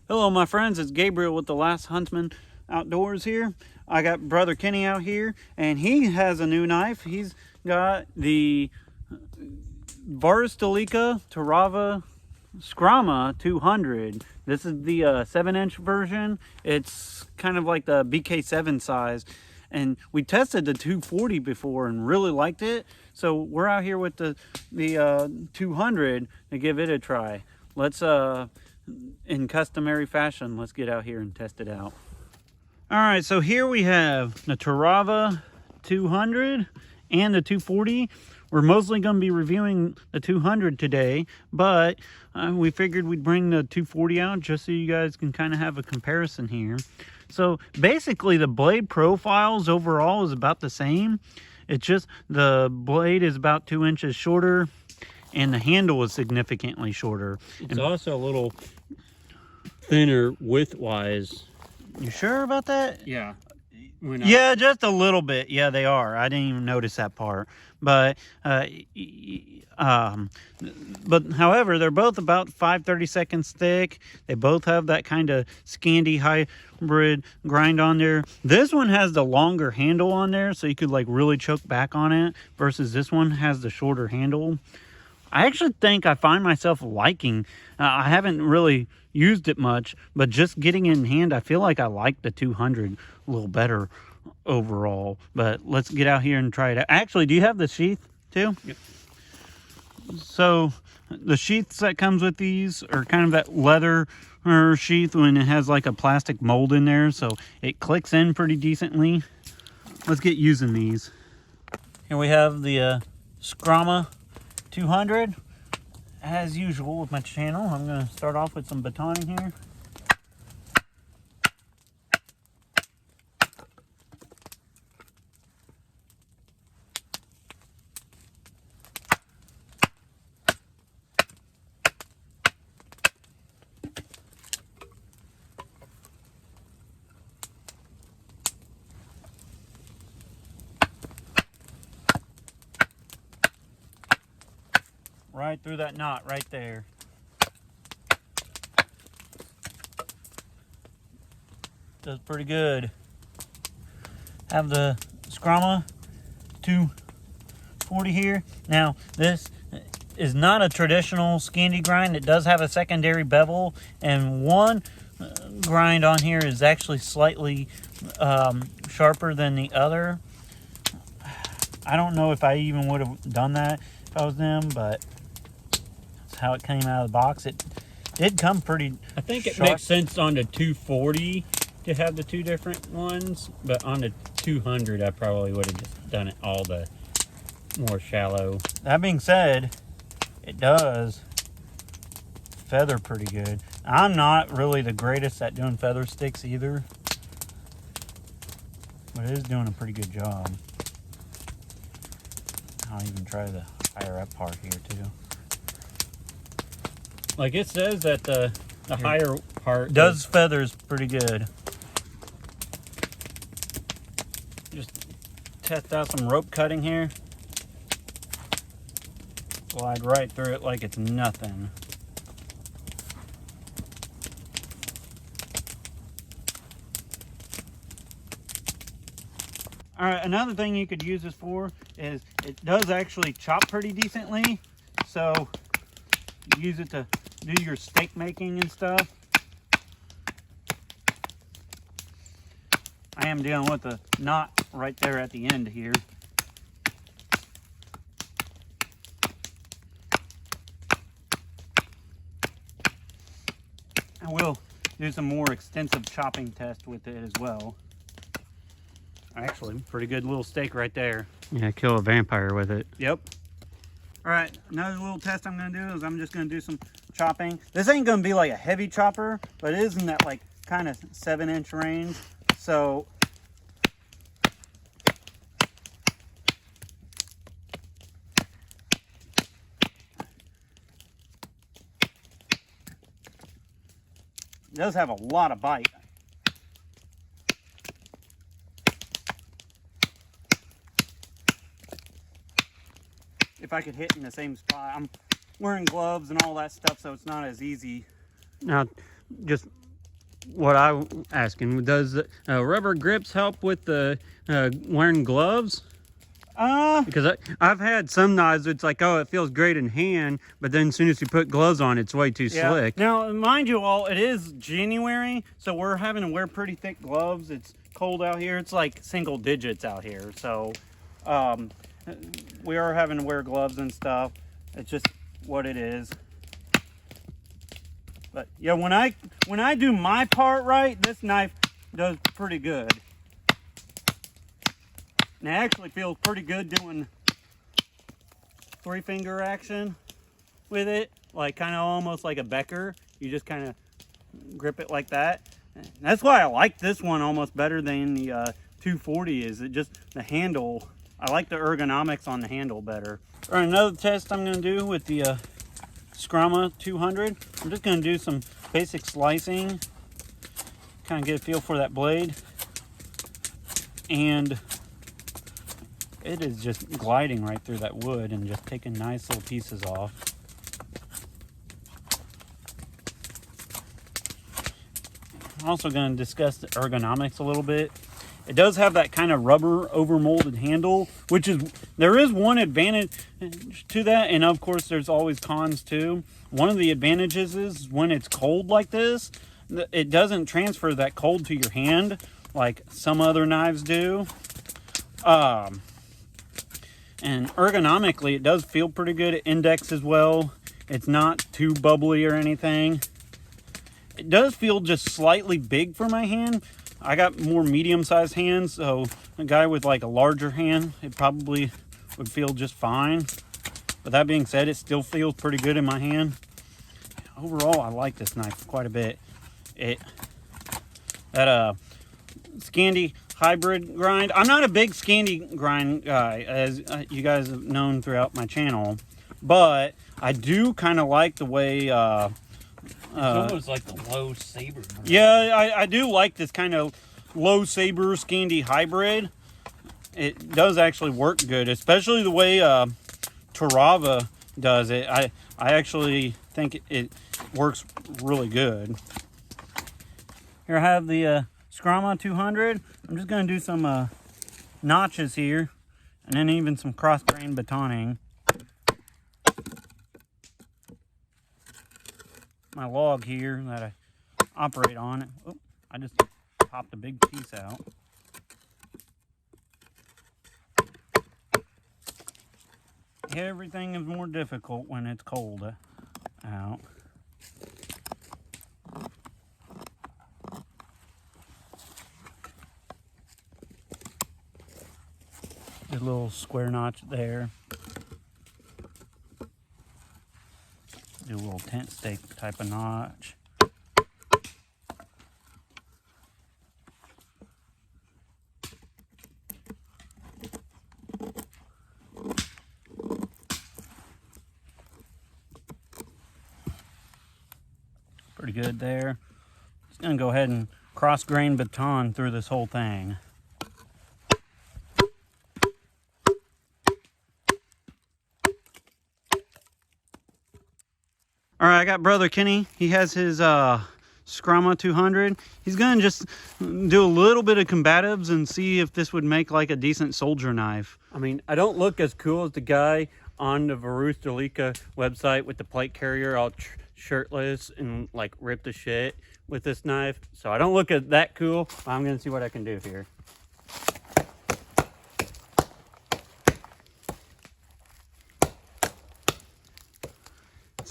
Hello my friends, it's Gabriel with the Last Huntsman Outdoors here. I got brother Kenny out here and he has a new knife. He's got the Terava Skrama 200. This is the 7-inch version. It's kind of like the BK7 size. And we tested the 240 before and really liked it. So we're out here with the 200 to give it a try. Let's in customary fashion, let's get out here and test it out. All right, so here we have the Terava 200 and the 240. We're mostly going to be reviewing the 200 today, but we figured we'd bring the 240 out just so you guys can kind of have a comparison here. So basically the blade profiles overall is about the same. It's just the blade is about 2 inches shorter and the handle is significantly shorter. It's also a little thinner width-wise. You sure about that? Yeah. Yeah, just a little bit. Yeah, they are. I didn't even notice that part. But however, they're both about 5/32 thick. They both have that kind of Scandi hybrid grind on there. This one has the longer handle on there, so you could like really choke back on it, versus this one has the shorter handle. I actually think I find myself liking, I haven't really used it much, but just getting it in hand, I feel like I like the 200 a little better overall. But let's get out here and try it out. Actually, do you have the sheath too? Yep. So the sheaths that comes with these are kind of that leather sheath when it has like a plastic mold in there, so it clicks in pretty decently. Let's get using these. Here we have the Skrama 200. As usual with my channel, I'm going to start off with some batoning here. Right through that knot right there. Does pretty good. Have the Skrama 240 here. Now this is not a traditional Scandi grind. It does have a secondary bevel, and one grind on here is actually slightly sharper than the other. I don't know if I even would have done that if I was them, but how it came out of the box. It did come pretty I think it sharp. makes sense on the 240 to have the two different ones, but on the 200 I probably would have just done it all the more shallow. That being said, it does feather pretty good. I'm not really the greatest at doing feather sticks either, but it is doing a pretty good job. I'll even try the higher up part here too. Like it says that the higher part Does feathers pretty good. Just test out some rope cutting here. Slide right through it like it's nothing. All right, another thing you could use this for is it does actually chop pretty decently. So use it to do your steak making and stuff. I am dealing with a knot right there at the end here. I will do some more extensive chopping test with it as well. Actually, pretty good little steak right there. Yeah, kill a vampire with it. Yep. All right, another little test I'm gonna do is I'm just gonna do some chopping. This ain't gonna be like a heavy chopper, but it is in that like kind of 7-inch range. So it does have a lot of bite. If I could hit in the same spot. I'm wearing gloves and all that stuff, so it's not as easy. Now, just what I'm asking. Does rubber grips help with the wearing gloves? Because I've had some knives, it's like, oh, it feels great in hand, but then as soon as you put gloves on, it's way too slick. Now, mind you all, it is January, so we're having to wear pretty thick gloves. It's cold out here. It's like single digits out here. So we are having to wear gloves and stuff. It's just what it is. But yeah, when I do my part right, this knife does pretty good. And it actually feels pretty good doing 3-finger action with it, like kind of almost like a Becker. You just kind of grip it like that. And that's why I like this one almost better than the 240. Is it just the handle? I like the ergonomics on the handle better. All right, another test I'm going to do with the Skrama 200. I'm just going to do some basic slicing, kind of get a feel for that blade, and it is just gliding right through that wood and just taking nice little pieces off. I'm also going to discuss the ergonomics a little bit. It does have that kind of rubber over molded handle, which is, there is one advantage to that, and of course there's always cons too. One of the advantages is when it's cold like this, it doesn't transfer that cold to your hand like some other knives do. And ergonomically, it does feel pretty good. It indexes well. It's not too bubbly or anything. It does feel just slightly big for my hand. I got more medium-sized hands, so a guy with like a larger hand, it probably would feel just fine. But that being said, it still feels pretty good in my hand. Overall, I like this knife quite a bit. That Scandi hybrid grind. I'm not a big Scandi grind guy, as you guys have known throughout my channel, but I do kind of like the way it's almost like the low saber. Yeah, I do like this kind of low saber Scandi hybrid. It does actually work good, especially the way Terava does it. I actually think it works really good. Here I have the Skrama 200. I'm just going to do some notches here, and then even some cross-grain batoning. My log here that I operate on. Oh, I just popped a big piece out. Everything is more difficult when it's cold out. A little square notch there. Do a little tent stake type of notch. Pretty good there. Just gonna go ahead and cross grain baton through this whole thing. All right, I got brother Kenny. He has his Skrama 200. He's gonna just do a little bit of combatives and see if this would make like a decent soldier knife. I mean, I don't look as cool as the guy on the Varustelika website with the plate carrier all shirtless and like rip the shit with this knife. So I don't look that cool. I'm gonna see what I can do here.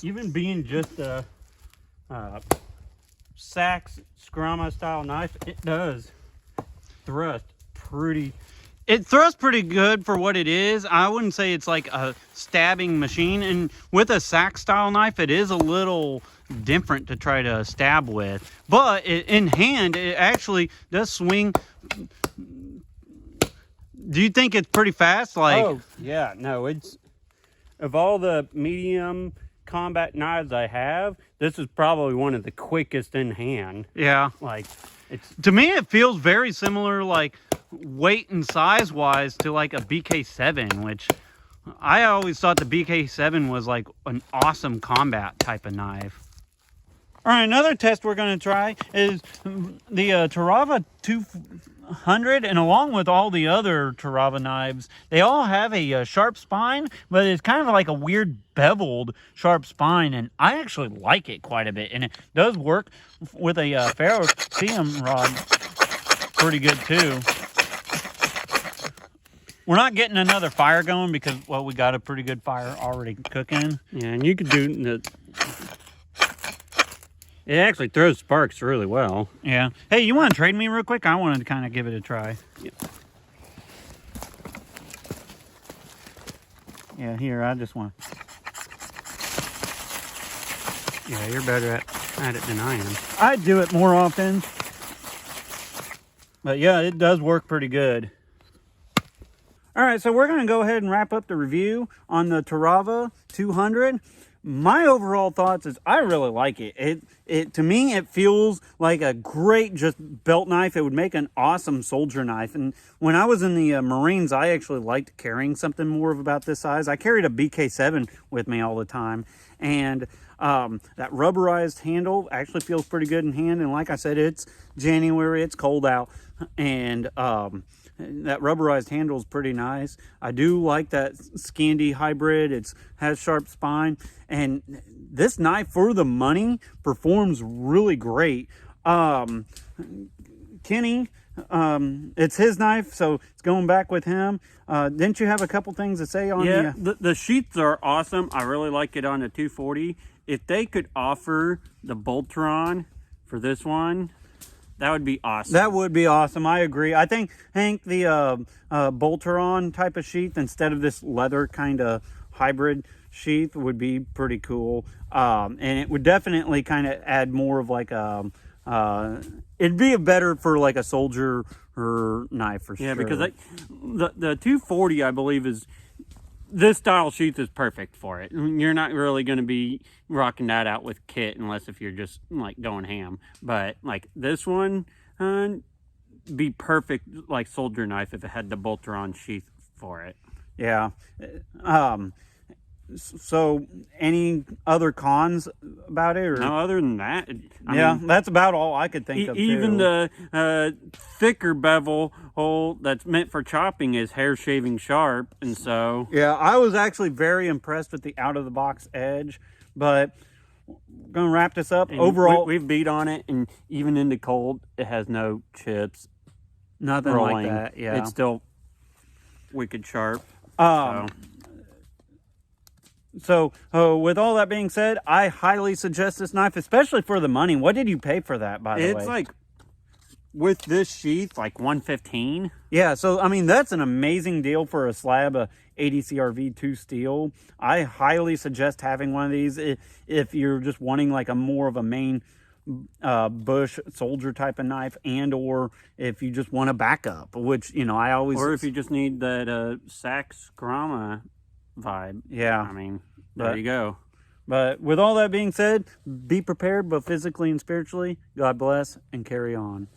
Even being just a Saks Skrama style knife, it does thrust pretty. It thrusts pretty good for what it is. I wouldn't say it's like a stabbing machine. And with a Saks style knife, it is a little different to try to stab with. But in hand, it actually does swing. Do you think it's pretty fast? Like, oh, yeah. No, it's, of all the medium combat knives I have, this is probably one of the quickest in hand. Yeah. Like, it's, to me, it feels very similar, like weight and size wise, to like a BK7, which I always thought the BK7 was like an awesome combat type of knife. All right, another test we're going to try is the Terava 200, and along with all the other Terava knives, they all have a sharp spine, but it's kind of like a weird beveled sharp spine, and I actually like it quite a bit, and it does work with a ferrocerium rod pretty good too. We're not getting another fire going because, well, we got a pretty good fire already cooking. Yeah, and you could do the... It actually throws sparks really well. Yeah. Hey, you want to trade me real quick? I wanted to kind of give it a try. Yeah. Yeah, here, I just want to... Yeah, you're better at it than I am. I do it more often. But yeah, it does work pretty good. All right, so we're going to go ahead and wrap up the review on the Terava 200. My overall thoughts is I really like it. To me, it feels like a great just belt knife. It would make an awesome soldier knife. And when I was in the Marines, I actually liked carrying something more of about this size. I carried a BK7 with me all the time. And that rubberized handle actually feels pretty good in hand. And like I said, it's January, it's cold out. And that rubberized handle is pretty nice. I do like that Scandi hybrid. It has sharp spine, and this knife for the money performs really great. Kenny, it's his knife, so it's going back with him. Didn't you have a couple things to say on? Yeah, the sheaths are awesome. I really like it on the 240. If they could offer the Boltron for this one, that would be awesome. That would be awesome. I agree. I think the Bolteron type of sheath instead of this leather kind of hybrid sheath would be pretty cool. And it would definitely kind of add more of like a, it'd be better for like a soldier or knife for sure. Yeah, because the 240, I believe, is this style sheath is perfect for it. You're not really going to be rocking that out with kit unless if you're just like going ham. But like this one, be perfect like soldier knife if it had the Bolteron sheath for it. Yeah. So any other cons about it? Or? No, other than that, I mean, that's about all I could think of. Even too. the thicker bevel hole that's meant for chopping is hair shaving sharp, and so yeah, I was actually very impressed with the out of the box edge. But I'm gonna wrap this up. and Overall, we've beat on it, and even in the cold, it has no chips. nothing Rolling. like that. Yeah, It's still wicked sharp. So with all that being said, I highly suggest this knife, especially for the money. What did you pay for that, by the way? It's like, with this sheath, like $115. Yeah, so I mean, that's an amazing deal for a slab of ADCRV2 steel. I highly suggest having one of these if you're just wanting like a more of a main bush soldier type of knife, and or if you just want a backup, which, you know, I always... Or if you just need that Skrama vibe. Yeah. I mean, there you go. But with all that being said, be prepared both physically and spiritually. God bless, and carry on.